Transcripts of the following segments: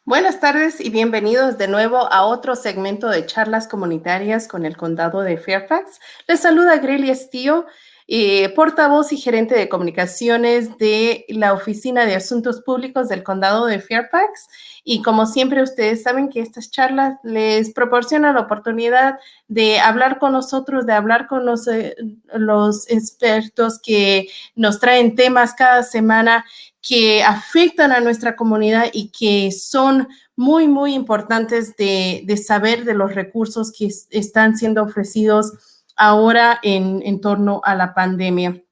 Buenas tardes y bienvenidos de nuevo a otro segmento de charlas comunitarias con el Condado de Fairfax. Les saluda Grelia Estío, portavoz y gerente de comunicaciones de la Oficina de Asuntos Públicos del Condado de Fairfax. Y como siempre, ustedes saben que estas charlas les proporcionan la oportunidad de hablar con nosotros, de hablar con los expertos que nos traen temas cada semana que afectan a nuestra comunidad y que son muy importantes de saber de los recursos que están siendo ofrecidos ahora en torno a la pandemia.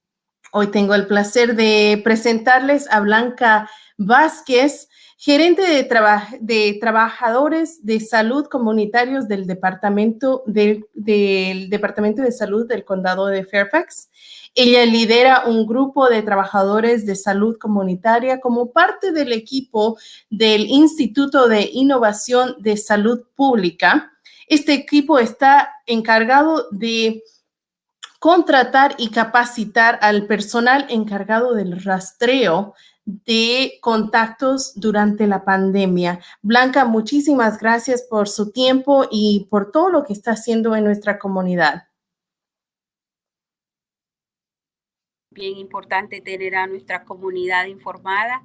Hoy tengo el placer de presentarles a Blanca Vázquez, gerente de trabajadores de salud comunitarios del Departamento de Salud del Condado de Fairfax. Ella lidera un grupo de trabajadores de salud comunitaria como parte del equipo del Instituto de Innovación de Salud Pública. Este equipo está encargado de contratar y capacitar al personal encargado del rastreo de contactos durante la pandemia. Blanca, muchísimas gracias por su tiempo y por todo lo que está haciendo en nuestra comunidad. Bien importante tener a nuestra comunidad informada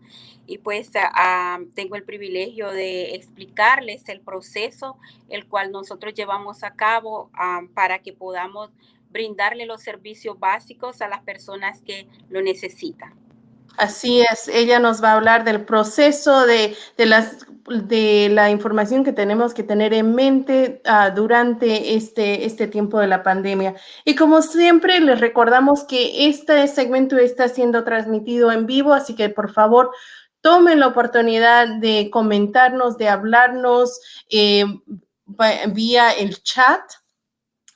y pues tengo el privilegio de explicarles el proceso el cual nosotros llevamos a cabo para que podamos brindarle los servicios básicos a las personas que lo necesitan. Así es, ella nos va a hablar del proceso de la información que tenemos que tener en mente durante este tiempo de la pandemia. Y como siempre, les recordamos que este segmento está siendo transmitido en vivo, así que por favor, tomen la oportunidad de comentarnos, de hablarnos vía el chat.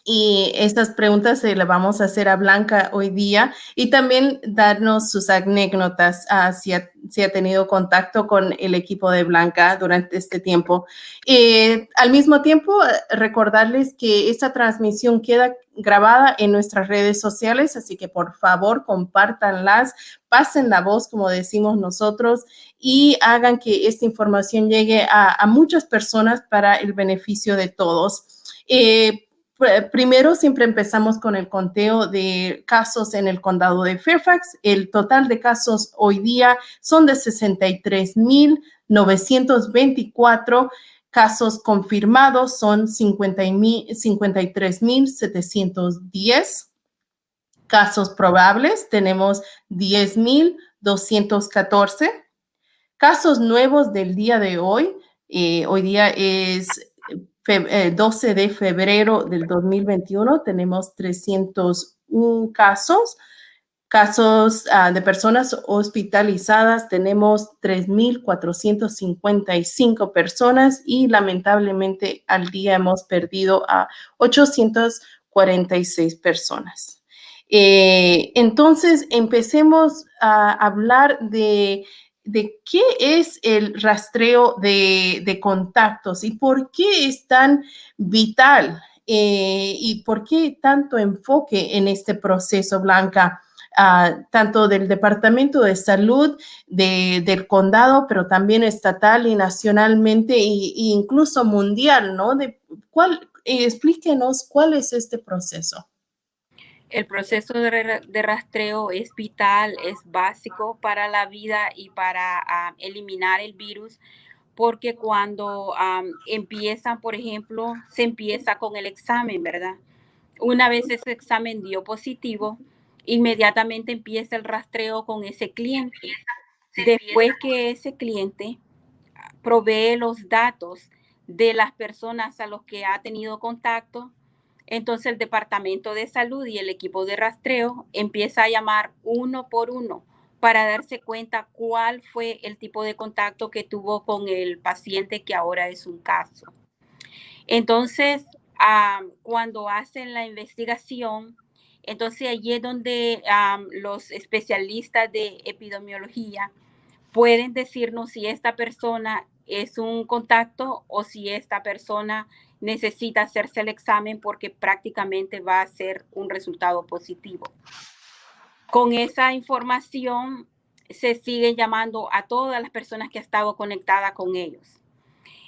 Y estas preguntas se las vamos a hacer a Blanca hoy día y también darnos sus anécdotas si ha tenido contacto con el equipo de Blanca durante este tiempo. Al mismo tiempo, recordarles que esta transmisión queda grabada en nuestras redes sociales, así que por favor compártanlas, pasen la voz, como decimos nosotros, y hagan que esta información llegue a muchas personas para el beneficio de todos. Primero, siempre empezamos con el conteo de casos en el condado de Fairfax. El total de casos hoy día son de 63,924. Casos confirmados son 53,710. Casos probables tenemos 10,214. Casos nuevos del día de hoy. Hoy día es 12 de febrero del 2021, tenemos 301 casos. Casos de personas hospitalizadas, tenemos 3,455 personas y lamentablemente al día hemos perdido a 846 personas. Entonces, empecemos a hablar de qué es el rastreo de contactos y por qué es tan vital y por qué tanto enfoque en este proceso, Blanca, tanto del Departamento de Salud del condado, pero también estatal y nacionalmente e incluso mundial, ¿no? Explíquenos cuál es este proceso. El proceso de rastreo es vital, es básico para la vida y para eliminar el virus, porque cuando empiezan, por ejemplo, se empieza con el examen, ¿verdad? Una vez ese examen dio positivo, inmediatamente empieza el rastreo con ese cliente. Después que ese cliente provee los datos de las personas a los que ha tenido contacto, entonces el Departamento de Salud y el equipo de rastreo empieza a llamar uno por uno para darse cuenta cuál fue el tipo de contacto que tuvo con el paciente que ahora es un caso. Entonces, cuando hacen la investigación, entonces allí es donde los especialistas de epidemiología pueden decirnos si esta persona es un contacto o si esta persona necesita hacerse el examen porque prácticamente va a ser un resultado positivo. Con esa información se sigue llamando a todas las personas que han estado conectadas con ellos.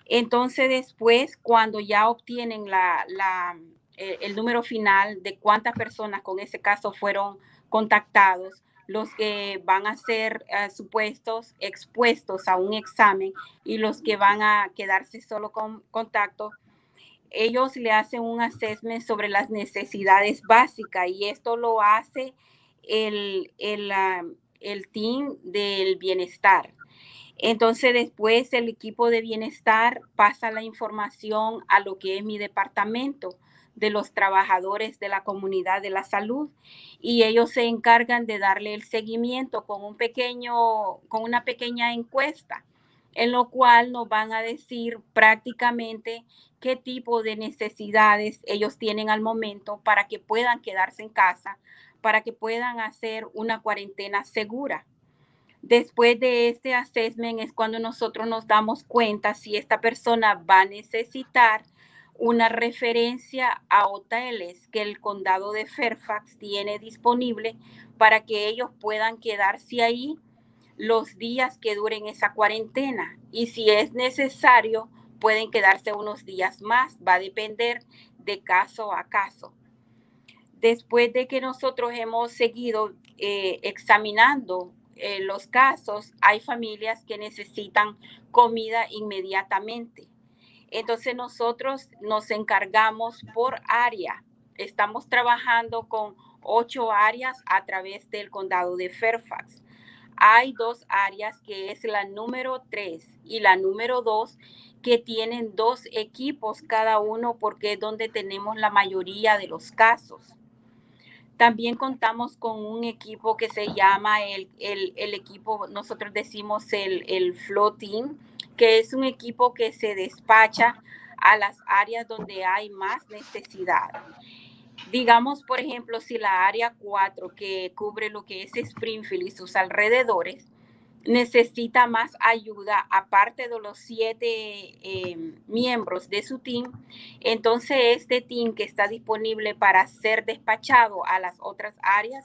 Entonces después, cuando ya obtienen el número final de cuántas personas con ese caso fueron contactados, los que van a ser supuestos expuestos a un examen y los que van a quedarse solo con contacto, ellos le hacen un assessment sobre las necesidades básicas y esto lo hace el team del bienestar. Entonces después el equipo de bienestar pasa la información a lo que es mi departamento de los trabajadores de la comunidad de la salud y ellos se encargan de darle el seguimiento con una pequeña encuesta en lo cual nos van a decir prácticamente qué tipo de necesidades ellos tienen al momento para que puedan quedarse en casa, para que puedan hacer una cuarentena segura. Después de este assessment es cuando nosotros nos damos cuenta si esta persona va a necesitar una referencia a hoteles que el condado de Fairfax tiene disponible para que ellos puedan quedarse ahí los días que duren esa cuarentena. Y si es necesario, pueden quedarse unos días más. Va a depender de caso a caso. Después de que nosotros hemos seguido examinando los casos, hay familias que necesitan comida inmediatamente. Entonces nosotros nos encargamos por área. Estamos trabajando con 8 áreas a través del condado de Fairfax. Hay 2 áreas que es la número 3 y la número 2 que tienen 2 equipos cada uno porque es donde tenemos la mayoría de los casos. También contamos con un equipo que se llama el equipo, nosotros decimos el Flow Team, que es un equipo que se despacha a las áreas donde hay más necesidad. Digamos, por ejemplo, si la área 4, que cubre lo que es Springfield y sus alrededores, necesita más ayuda, aparte de los 7 miembros de su team, entonces este team que está disponible para ser despachado a las otras áreas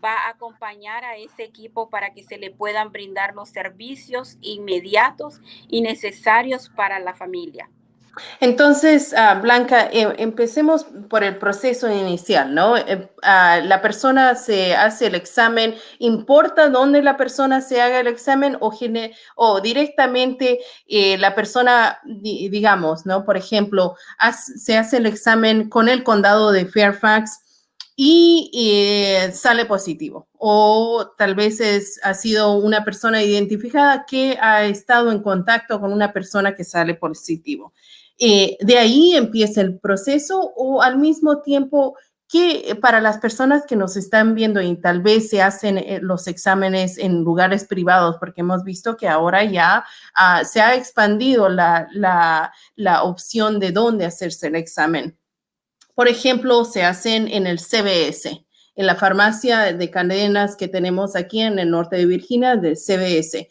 va a acompañar a ese equipo para que se le puedan brindar los servicios inmediatos y necesarios para la familia. Entonces, Blanca, empecemos por el proceso inicial, ¿no? La persona se hace el examen, ¿importa dónde la persona se haga el examen o directamente la persona, digamos, ¿no? Por ejemplo, se hace el examen con el condado de Fairfax y sale positivo? O tal vez ha sido una persona identificada que ha estado en contacto con una persona que sale positivo. ¿De ahí empieza el proceso o al mismo tiempo que para las personas que nos están viendo y tal vez se hacen los exámenes en lugares privados, porque hemos visto que ahora ya se ha expandido la opción de dónde hacerse el examen? Por ejemplo, se hacen en el CVS, en la farmacia de cadenas que tenemos aquí en el norte de Virginia, del CVS.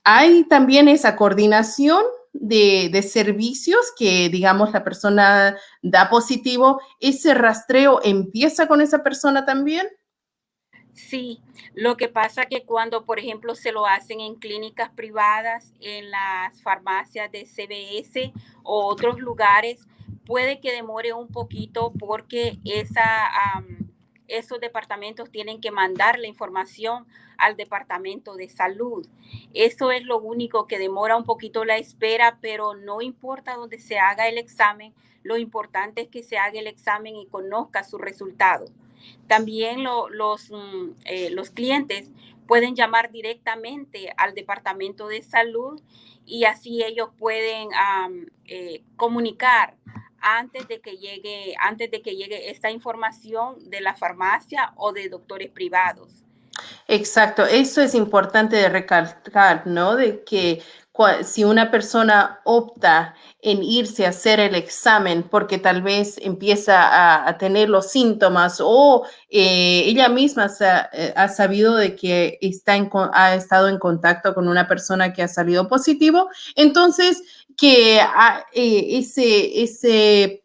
Hay también esa coordinación de servicios que, digamos, la persona da positivo. ¿Ese rastreo empieza con esa persona también? Sí, lo que pasa que cuando, por ejemplo, se lo hacen en clínicas privadas, en las farmacias de CVS o otros lugares, puede que demore un poquito porque esos departamentos tienen que mandar la información al departamento de salud. Eso es lo único que demora un poquito la espera, pero no importa dónde se haga el examen, lo importante es que se haga el examen y conozca su resultado. También los clientes pueden llamar directamente al departamento de salud y así ellos pueden comunicar antes de que llegue esta información de la farmacia o de doctores privados. Exacto, eso es importante de recalcar, ¿no? De que si una persona opta en irse a hacer el examen porque tal vez empieza a tener los síntomas o ella misma ha sabido de que ha estado en contacto con una persona que ha salido positivo, entonces que ese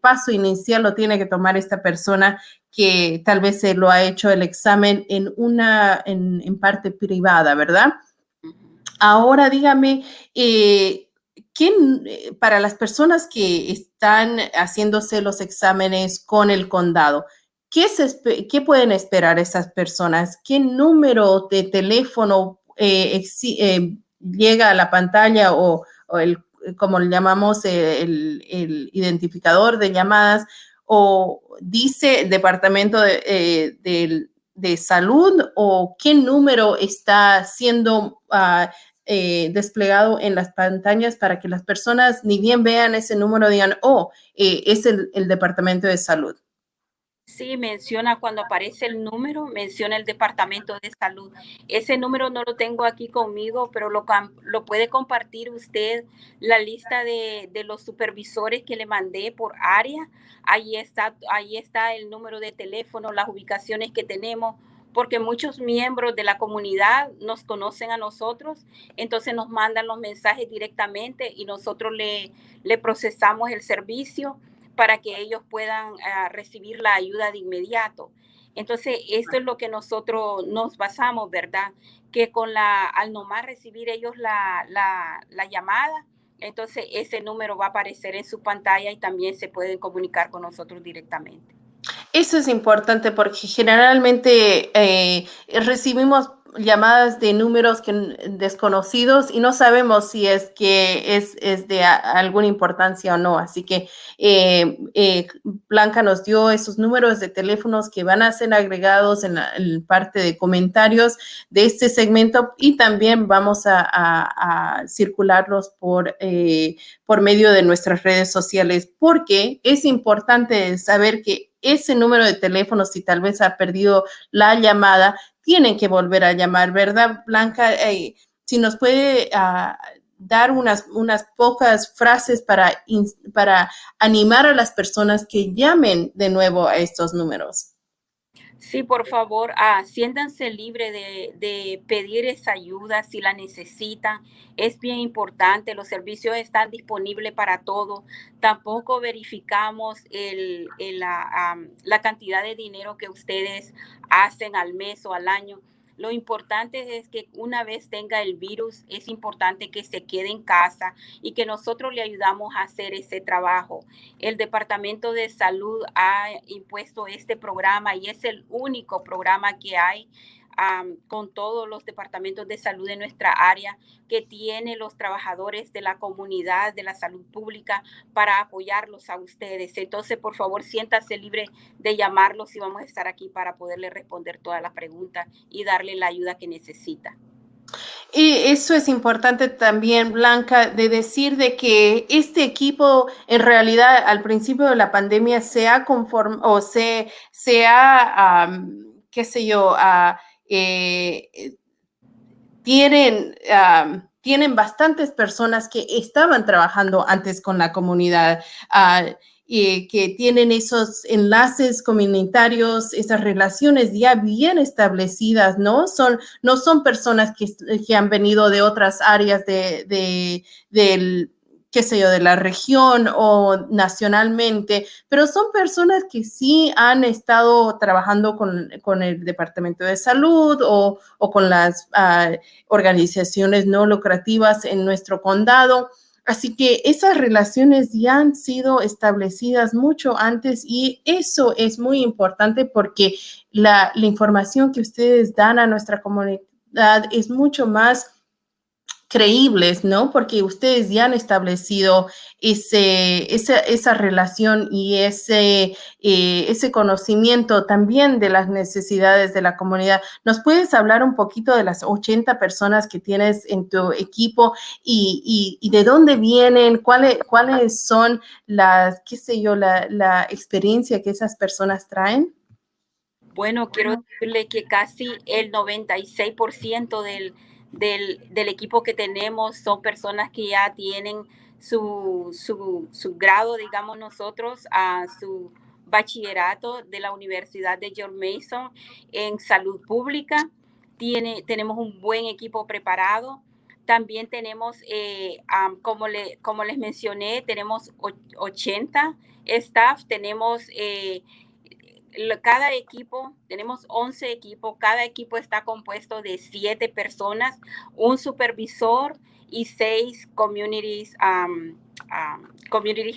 paso inicial lo tiene que tomar esta persona que tal vez se lo ha hecho el examen en parte privada, ¿verdad? Ahora dígame, para las personas que están haciéndose los exámenes con el condado, ¿qué pueden esperar esas personas? ¿Qué número de teléfono llega a la pantalla o como le llamamos, el identificador de llamadas, o dice el departamento de salud, o qué número está siendo desplegado en las pantallas para que las personas ni bien vean ese número digan, es el departamento de salud? Sí, menciona cuando aparece el número, menciona el departamento de salud. Ese número no lo tengo aquí conmigo, pero lo puede compartir usted, la lista de los supervisores que le mandé por área. Ahí está el número de teléfono, las ubicaciones que tenemos, porque muchos miembros de la comunidad nos conocen a nosotros, entonces nos mandan los mensajes directamente y nosotros le procesamos el servicio para que ellos puedan recibir la ayuda de inmediato. Entonces, esto es lo que nosotros nos basamos, ¿verdad? Que al nomás recibir ellos la llamada, entonces ese número va a aparecer en su pantalla y también se pueden comunicar con nosotros directamente. Eso es importante porque generalmente recibimos llamadas de números desconocidos y no sabemos si es que es de alguna importancia o no. Así que Blanca nos dio esos números de teléfonos que van a ser agregados en parte de comentarios de este segmento, y también vamos a circularlos por medio de nuestras redes sociales, porque es importante saber que ese número de teléfono, si tal vez ha perdido la llamada, tienen que volver a llamar, ¿verdad, Blanca? Si nos puede dar unas pocas frases para animar a las personas que llamen de nuevo a estos números. Sí, por favor, siéntanse libre de pedir esa ayuda si la necesitan. Es bien importante, los servicios están disponibles para todo. Tampoco verificamos la cantidad de dinero que ustedes hacen al mes o al año. Lo importante es que una vez tenga el virus, es importante que se quede en casa y que nosotros le ayudamos a hacer ese trabajo. El Departamento de Salud ha impuesto este programa y es el único programa que hay con todos los departamentos de salud de nuestra área, que tiene los trabajadores de la comunidad de la salud pública para apoyarlos a ustedes. Entonces, por favor, siéntase libre de llamarlos y vamos a estar aquí para poderle responder todas las preguntas y darle la ayuda que necesita. Y eso es importante también, Blanca, de decir de que este equipo en realidad al principio de la pandemia se ha conformado o qué sé yo, tienen bastantes personas que estaban trabajando antes con la comunidad, y que tienen esos enlaces comunitarios, esas relaciones ya bien establecidas, ¿no? No son personas que han venido de otras áreas del, qué sé yo, de la región o nacionalmente, pero son personas que sí han estado trabajando con el Departamento de Salud o con las organizaciones no lucrativas en nuestro condado. Así que esas relaciones ya han sido establecidas mucho antes, y eso es muy importante porque la información que ustedes dan a nuestra comunidad es mucho más creíbles, ¿no? Porque ustedes ya han establecido esa relación y ese conocimiento también de las necesidades de la comunidad. ¿Nos puedes hablar un poquito de las 80 personas que tienes en tu equipo y de dónde vienen? ¿Cuáles son qué sé yo, la experiencia que esas personas traen? Bueno, quiero decirle que casi el 96% del equipo que tenemos son personas que ya tienen su grado, digamos nosotros, a su bachillerato de la Universidad de George Mason en salud pública. Tenemos un buen equipo preparado. También tenemos, como les mencioné, tenemos 80 staff, tenemos cada equipo, tenemos 11 equipos, cada equipo está compuesto de 7 personas, un supervisor y 6 community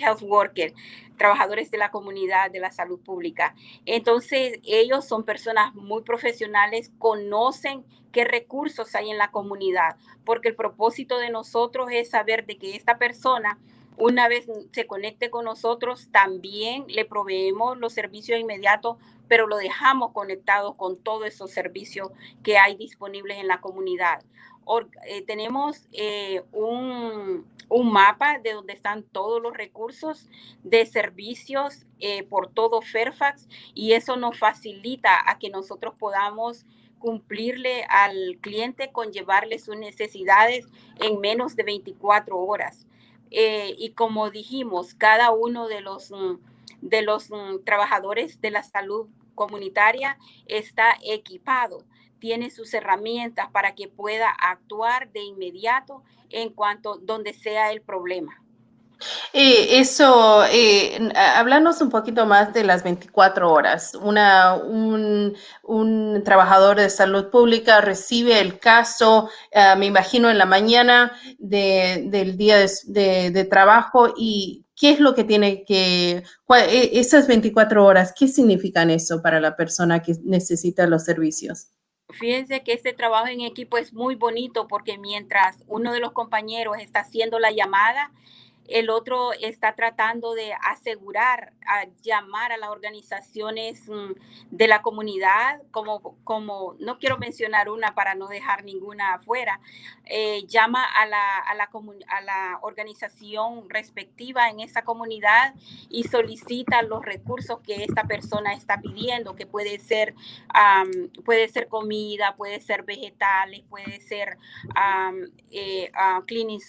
health workers, trabajadores de la comunidad de la salud pública. Entonces, ellos son personas muy profesionales, conocen qué recursos hay en la comunidad, porque el propósito de nosotros es saber de que esta persona, una vez se conecte con nosotros, también le proveemos los servicios inmediatos, pero lo dejamos conectado con todos esos servicios que hay disponibles en la comunidad. Tenemos un mapa de donde están todos los recursos de servicios por todo Fairfax, y eso nos facilita a que nosotros podamos cumplirle al cliente con llevarle sus necesidades en menos de 24 horas. Y como dijimos, cada uno de los trabajadores de la salud comunitaria está equipado, tiene sus herramientas para que pueda actuar de inmediato en cuanto donde sea el problema. Háblanos un poquito más de las 24 horas. Un trabajador de salud pública recibe el caso, me imagino, en la mañana del día de trabajo, y ¿qué es lo que esas 24 horas, qué significan eso para la persona que necesita los servicios? Fíjense que este trabajo en equipo es muy bonito porque mientras uno de los compañeros está haciendo la llamada, el otro está tratando de asegurar, llamar a las organizaciones de la comunidad, como no quiero mencionar una para no dejar ninguna afuera, llama a la organización respectiva en esa comunidad y solicita los recursos que esta persona está pidiendo, que puede ser comida, puede ser vegetales, puede ser cleaning,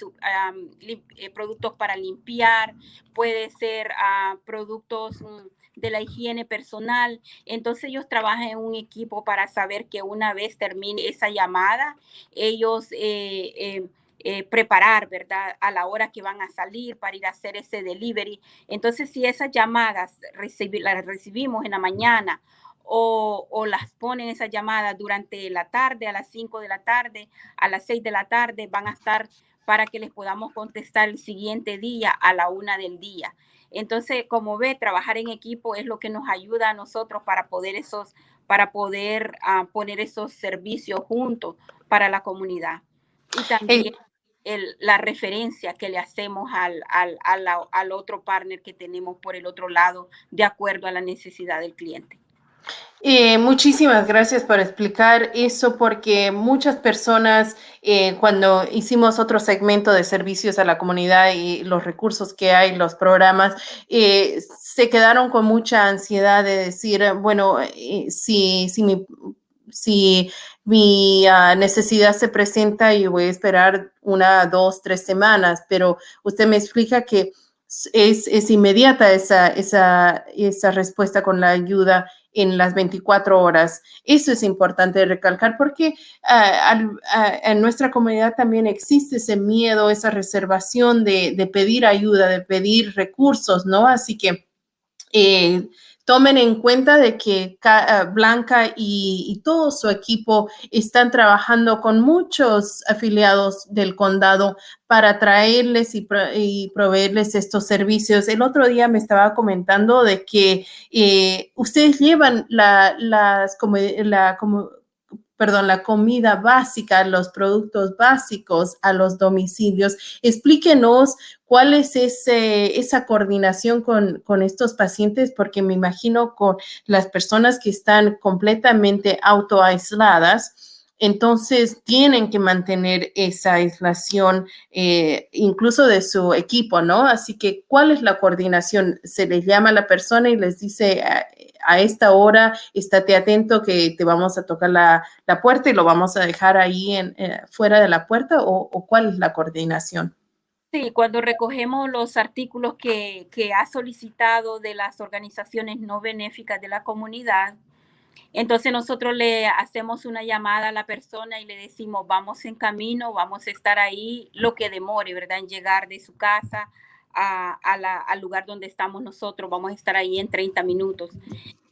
productos para limpiar, puede ser productos de la higiene personal. Entonces ellos trabajan en un equipo para saber que una vez termine esa llamada, ellos preparar, ¿verdad? A la hora que van a salir para ir a hacer ese delivery. Entonces, si esas llamadas las recibimos en la mañana o las ponen esas llamadas durante la tarde, a las 5 de la tarde, a las 6 de la tarde, van a estar para que les podamos contestar el siguiente día a la 1 del día. Entonces, como ve, trabajar en equipo es lo que nos ayuda a nosotros para poder poner esos servicios juntos para la comunidad. Y también la referencia que le hacemos al otro partner que tenemos por el otro lado, de acuerdo a la necesidad del cliente. Muchísimas gracias por explicar eso, porque muchas personas, cuando hicimos otro segmento de servicios a la comunidad y los recursos que hay, los programas, se quedaron con mucha ansiedad de decir, bueno, si mi necesidad se presenta y voy a esperar 1, 2, 3 semanas, pero usted me explica que es inmediata esa respuesta con la ayuda en las 24 horas. Eso es importante recalcar porque en nuestra comunidad también existe ese miedo, esa reservación de pedir ayuda, de pedir recursos, ¿no? Así que tomen en cuenta de que Blanca y todo su equipo están trabajando con muchos afiliados del condado para traerles y proveerles estos servicios. El otro día me estaba comentando de que ustedes llevan la comida básica, los productos básicos a los domicilios. Explíquenos cuál es esa coordinación con estos pacientes, porque me imagino con las personas que están completamente autoaisladas, entonces tienen que mantener esa aislación, incluso de su equipo, ¿no? Así que, ¿cuál es la coordinación? Se les llama a la persona y les dice, a esta hora, estate atento que te vamos a tocar la puerta y lo vamos a dejar ahí fuera de la puerta, o ¿cuál es la coordinación? Sí, cuando recogemos los artículos que ha solicitado de las organizaciones no benéficas de la comunidad, entonces nosotros le hacemos una llamada a la persona y le decimos, vamos en camino, vamos a estar ahí, lo que demore, ¿verdad?, en llegar de su casa al lugar donde estamos nosotros, vamos a estar ahí en 30 minutos.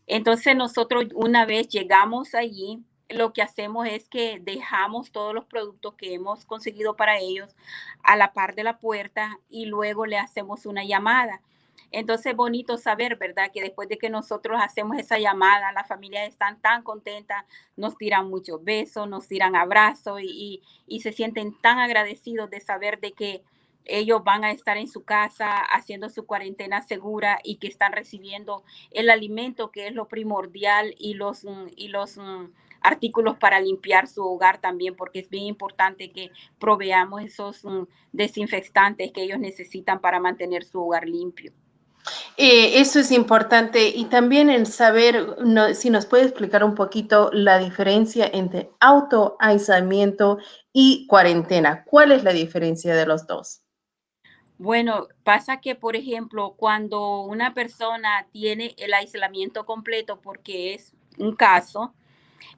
Entonces nosotros una vez llegamos allí, lo que hacemos es que dejamos todos los productos que hemos conseguido para ellos a la par de la puerta y luego le hacemos una llamada. Entonces, bonito saber, ¿verdad? Que después de que nosotros hacemos esa llamada, las familias están tan contentas, nos tiran muchos besos, nos tiran abrazos y se sienten tan agradecidos de saber de que ellos van a estar en su casa haciendo su cuarentena segura y que están recibiendo el alimento, que es lo primordial, y los artículos para limpiar su hogar también, porque es bien importante que proveamos esos desinfectantes que ellos necesitan para mantener su hogar limpio. Eso es importante y también el saber, si nos puede explicar un poquito la diferencia entre autoaislamiento y cuarentena. ¿Cuál es la diferencia de los dos? Bueno, pasa que, por ejemplo, cuando una persona tiene el aislamiento completo, porque es un caso,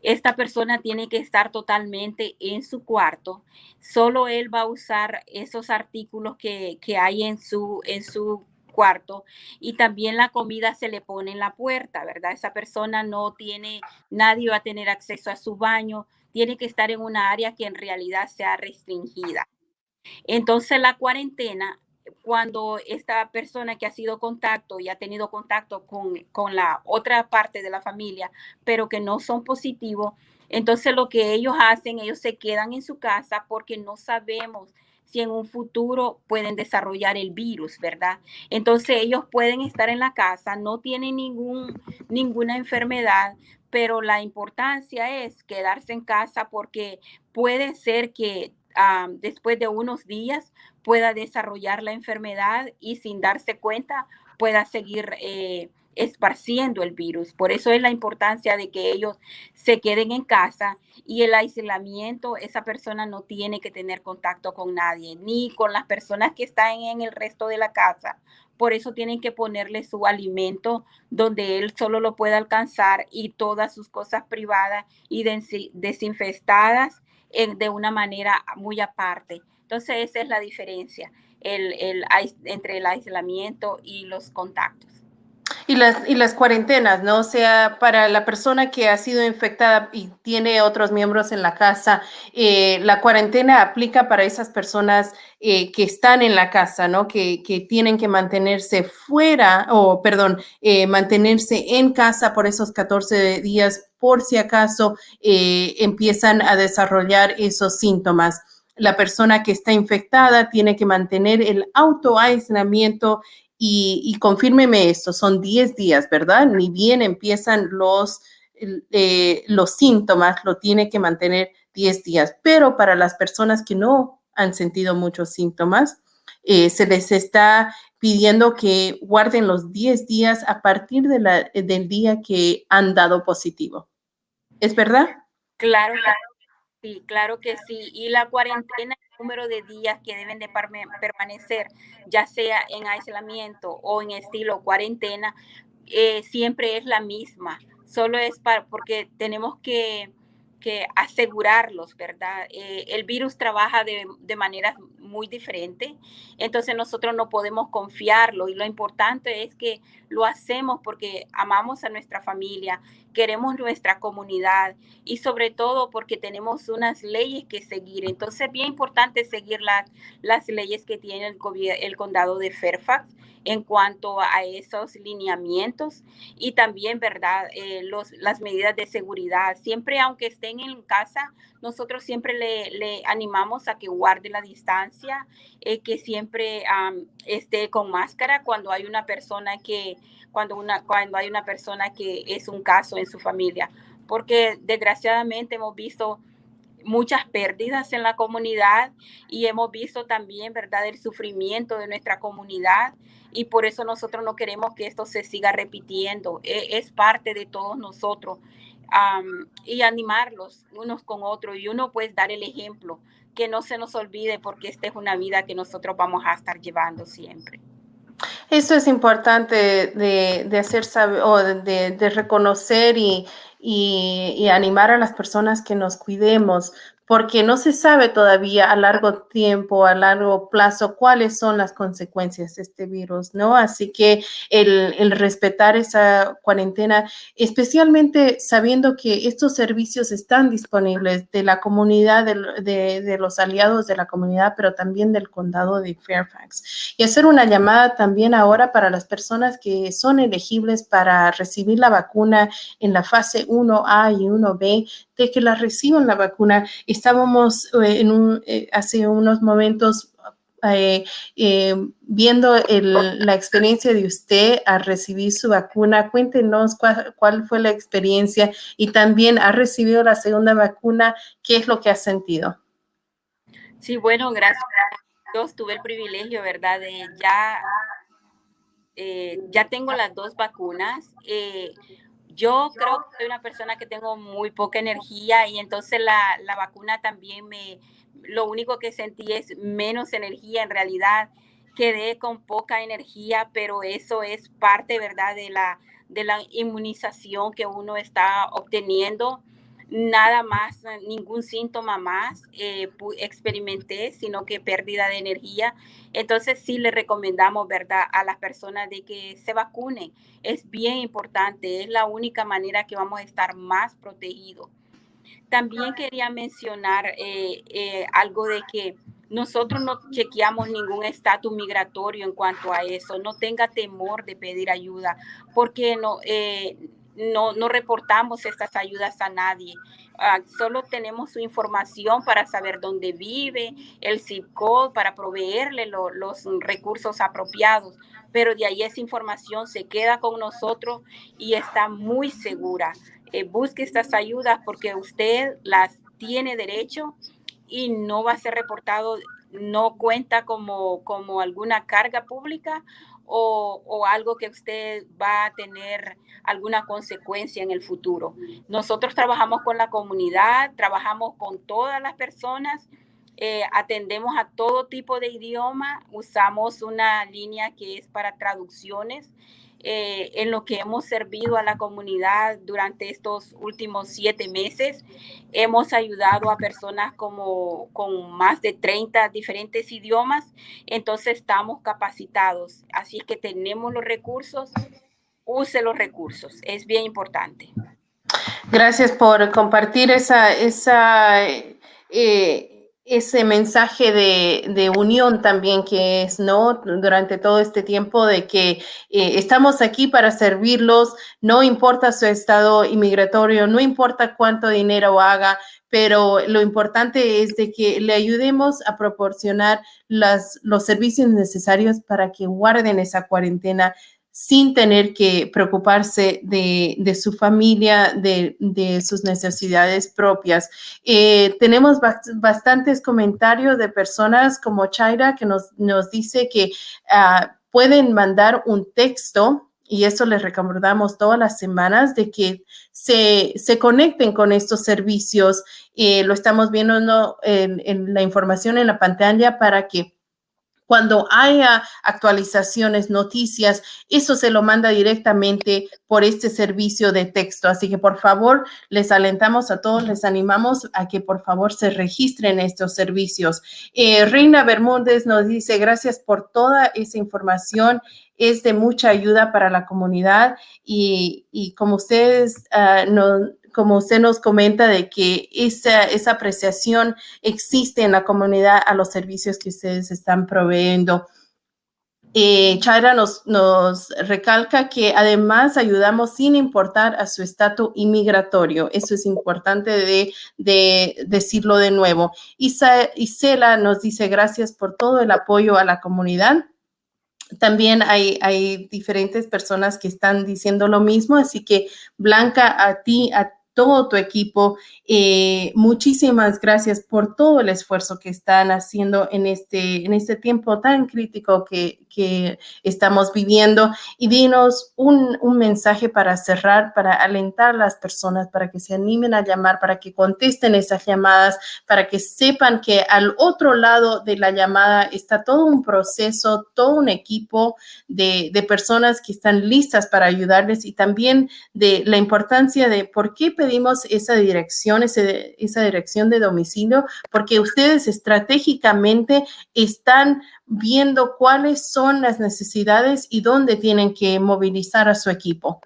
esta persona tiene que estar totalmente en su cuarto. Solo él va a usar esos artículos que hay en su cuarto y también la comida se le pone en la puerta, ¿verdad? Esa persona no tiene, nadie va a tener acceso a su baño, tiene que estar en una área que en realidad sea restringida. Entonces la cuarentena, cuando esta persona que ha sido contacto y ha tenido contacto con la otra parte de la familia, pero que no son positivos, entonces lo que ellos hacen, ellos se quedan en su casa porque no sabemos si en un futuro pueden desarrollar el virus, ¿verdad? Entonces ellos pueden estar en la casa, no tienen ninguna enfermedad, pero la importancia es quedarse en casa porque puede ser que después de unos días pueda desarrollar la enfermedad y sin darse cuenta pueda seguir esparciendo el virus. Por eso es la importancia de que ellos se queden en casa y el aislamiento, esa persona no tiene que tener contacto con nadie, ni con las personas que están en el resto de la casa. Por eso tienen que ponerle su alimento donde él solo lo pueda alcanzar y todas sus cosas privadas y desinfestadas de una manera muy aparte. Entonces, esa es la diferencia entre el aislamiento y los contactos. Y las cuarentenas, ¿no? O sea, para la persona que ha sido infectada y tiene otros miembros en la casa, la cuarentena aplica para esas personas que están en la casa, ¿no? Que tienen que mantenerse fuera, o perdón, mantenerse en casa por esos 14 días por si acaso empiezan a desarrollar esos síntomas. La persona que está infectada tiene que mantener el autoaislamiento y confírmeme esto, son 10 días, ¿verdad? Ni bien empiezan los síntomas, lo tiene que mantener 10 días. Pero para las personas que no han sentido muchos síntomas, se les está pidiendo que guarden los 10 días a partir del día que han dado positivo. ¿Es verdad? Claro que sí, claro que sí. Y la cuarentena, el número de días que deben de permanecer, ya sea en aislamiento o en estilo cuarentena, siempre es la misma. Solo es porque tenemos que asegurarlos, ¿verdad? El virus trabaja de maneras muy diferentes, entonces nosotros no podemos confiarlo y lo importante es que lo hacemos porque amamos a nuestra familia, queremos nuestra comunidad y sobre todo porque tenemos unas leyes que seguir. Entonces es bien importante seguir las leyes que tiene el condado de Fairfax en cuanto a esos lineamientos y también, ¿verdad? Las medidas de seguridad. Siempre, aunque estén en casa, nosotros siempre le animamos a que guarde la distancia, que siempre esté con máscara cuando hay una persona que es un caso en su familia, porque desgraciadamente hemos visto muchas pérdidas en la comunidad y hemos visto también, ¿verdad?, el sufrimiento de nuestra comunidad y por eso nosotros no queremos que esto se siga repitiendo. Es parte de todos nosotros y animarlos unos con otros y uno pues dar el ejemplo, que no se nos olvide porque esta es una vida que nosotros vamos a estar llevando siempre. Eso es importante de hacer saber o de reconocer y animar a las personas que nos cuidemos, porque no se sabe todavía a largo tiempo, a largo plazo, cuáles son las consecuencias de este virus, ¿no? Así que el respetar esa cuarentena, especialmente sabiendo que estos servicios están disponibles de la comunidad, de los aliados de la comunidad, pero también del condado de Fairfax. Y hacer una llamada también ahora para las personas que son elegibles para recibir la vacuna en la fase 1A y 1B, de que la reciban la vacuna. Estábamos hace unos momentos viendo la experiencia de usted al recibir su vacuna. Cuéntenos cuál fue la experiencia y también ha recibido la segunda vacuna. ¿Qué es lo que ha sentido? Sí, bueno, gracias a Dios tuve el privilegio, ¿verdad? De ya tengo las 2 vacunas. Yo creo que soy una persona que tengo muy poca energía y entonces la vacuna también lo único que sentí es menos energía. En realidad quedé con poca energía, pero eso es parte, ¿verdad? De la inmunización que uno está obteniendo. Nada más, ningún síntoma más experimenté, sino que pérdida de energía. Entonces sí le recomendamos, ¿verdad?, a las personas de que se vacunen. Es bien importante, es la única manera que vamos a estar más protegidos. También quería mencionar algo de que nosotros no chequeamos ningún estatus migratorio en cuanto a eso. No tenga temor de pedir ayuda, porque no reportamos estas ayudas a nadie. Solo tenemos su información para saber dónde vive, el zip code, para proveerle los recursos apropiados. Pero de ahí esa información se queda con nosotros y está muy segura. Busque estas ayudas porque usted las tiene derecho y no va a ser reportado, no cuenta como alguna carga pública o algo que usted va a tener alguna consecuencia en el futuro. Nosotros trabajamos con la comunidad, trabajamos con todas las personas, atendemos a todo tipo de idioma, usamos una línea que es para traducciones. En lo que hemos servido a la comunidad durante estos últimos 7 meses. Hemos ayudado a personas con más de 30 diferentes idiomas, entonces estamos capacitados. Así es que tenemos los recursos, use los recursos, es bien importante. Gracias por compartir ese mensaje de unión también que es, ¿no? Durante todo este tiempo de que estamos aquí para servirlos, no importa su estado inmigratorio, no importa cuánto dinero haga, pero lo importante es de que le ayudemos a proporcionar los servicios necesarios para que guarden esa cuarentena sin tener que preocuparse de su familia, de sus necesidades propias. Tenemos bastantes comentarios de personas como Chaira que nos dice que pueden mandar un texto, y eso les recomendamos todas las semanas, de que se conecten con estos servicios. Lo estamos viendo, ¿no?, en la información en la pantalla para que cuando haya actualizaciones, noticias, eso se lo manda directamente por este servicio de texto. Así que por favor, les alentamos a todos, les animamos a que por favor se registren estos servicios. Reina Bermúdez nos dice, gracias por toda esa información. Es de mucha ayuda para la comunidad y como como usted nos comenta de que esa apreciación existe en la comunidad a los servicios que ustedes están proveyendo. Chaira nos recalca que además ayudamos sin importar a su estatus inmigratorio. Eso es importante de decirlo de nuevo. Isela nos dice gracias por todo el apoyo a la comunidad. También hay diferentes personas que están diciendo lo mismo, así que Blanca, a ti, a todo tu equipo. Muchísimas gracias por todo el esfuerzo que están haciendo en este tiempo tan crítico que estamos viviendo. Y dinos un mensaje para cerrar, para alentar a las personas, para que se animen a llamar, para que contesten esas llamadas, para que sepan que al otro lado de la llamada está todo un proceso, todo un equipo de personas que están listas para ayudarles, y también de la importancia de por qué pedimos esa dirección de domicilio, porque ustedes estratégicamente están viendo cuáles son las necesidades y dónde tienen que movilizar a su equipo.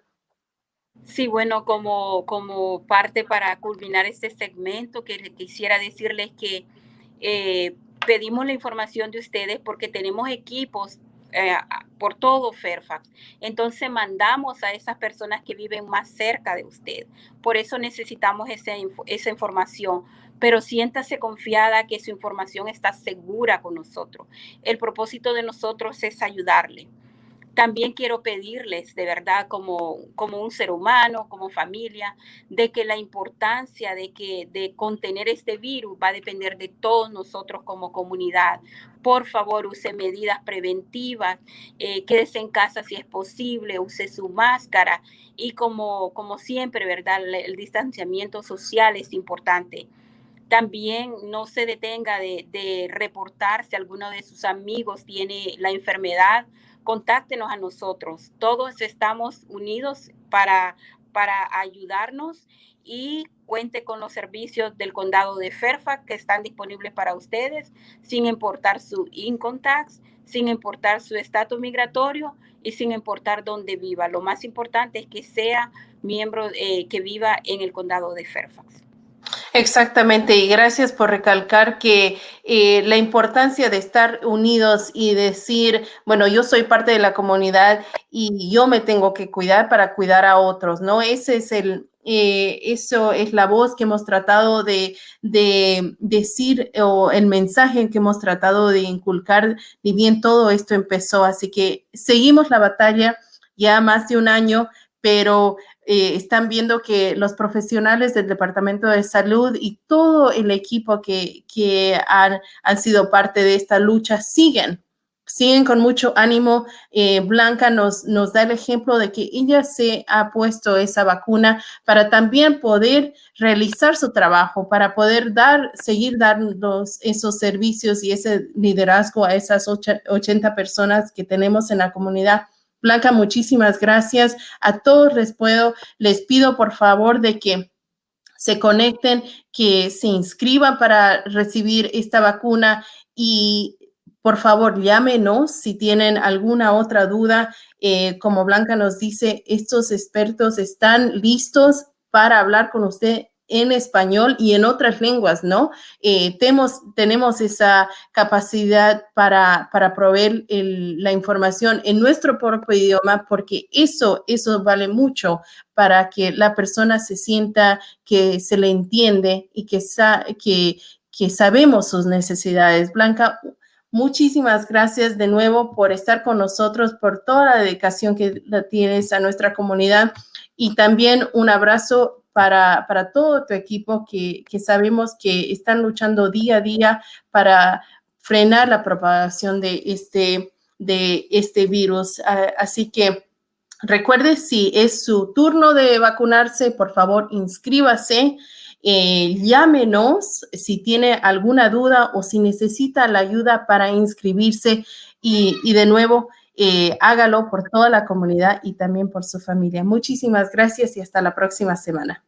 Sí, bueno, como parte para culminar este segmento, que quisiera decirles que pedimos la información de ustedes porque tenemos equipos por todo Fairfax. Entonces mandamos a esas personas que viven más cerca de usted. Por eso necesitamos esa información. Pero siéntase confiada que su información está segura con nosotros. El propósito de nosotros es ayudarle. También quiero pedirles, de verdad, como un ser humano, como familia, de que la importancia de contener este virus va a depender de todos nosotros como comunidad. Por favor, use medidas preventivas, quédese en casa si es posible, use su máscara y como siempre, ¿verdad? El distanciamiento social es importante. También no se detenga de reportar si alguno de sus amigos tiene la enfermedad. Contáctenos a nosotros. Todos estamos unidos para ayudarnos, y cuente con los servicios del condado de Fairfax que están disponibles para ustedes, sin importar su income tax, sin importar su estatus migratorio y sin importar dónde viva. Lo más importante es que sea miembro que viva en el condado de Fairfax. Exactamente, y gracias por recalcar que la importancia de estar unidos y decir, bueno, yo soy parte de la comunidad y yo me tengo que cuidar para cuidar a otros, ¿no? Eso es la voz que hemos tratado de decir, o el mensaje que hemos tratado de inculcar, ni bien todo esto empezó. Así que seguimos la batalla ya más de un año, pero están viendo que los profesionales del Departamento de Salud y todo el equipo que han sido parte de esta lucha siguen con mucho ánimo. Blanca nos da el ejemplo de que ella se ha puesto esa vacuna para también poder realizar su trabajo, para poder seguir dando esos servicios y ese liderazgo a esas 80 personas que tenemos en la comunidad. Blanca, muchísimas gracias. A todos les pido por favor de que se conecten, que se inscriban para recibir esta vacuna, y por favor llámenos si tienen alguna otra duda. Como Blanca nos dice, estos expertos están listos para hablar con usted en español y en otras lenguas, ¿no? Tenemos esa capacidad para proveer la información en nuestro propio idioma, porque eso vale mucho para que la persona se sienta que se le entiende y que sabemos sus necesidades. Blanca, muchísimas gracias de nuevo por estar con nosotros, por toda la dedicación que la tienes a nuestra comunidad, y también un abrazo para todo tu equipo que sabemos que están luchando día a día para frenar la propagación de este virus. Así que recuerde, si es su turno de vacunarse, por favor, inscríbase. Llámenos si tiene alguna duda o si necesita la ayuda para inscribirse, y de nuevo, hágalo por toda la comunidad y también por su familia. Muchísimas gracias y hasta la próxima semana.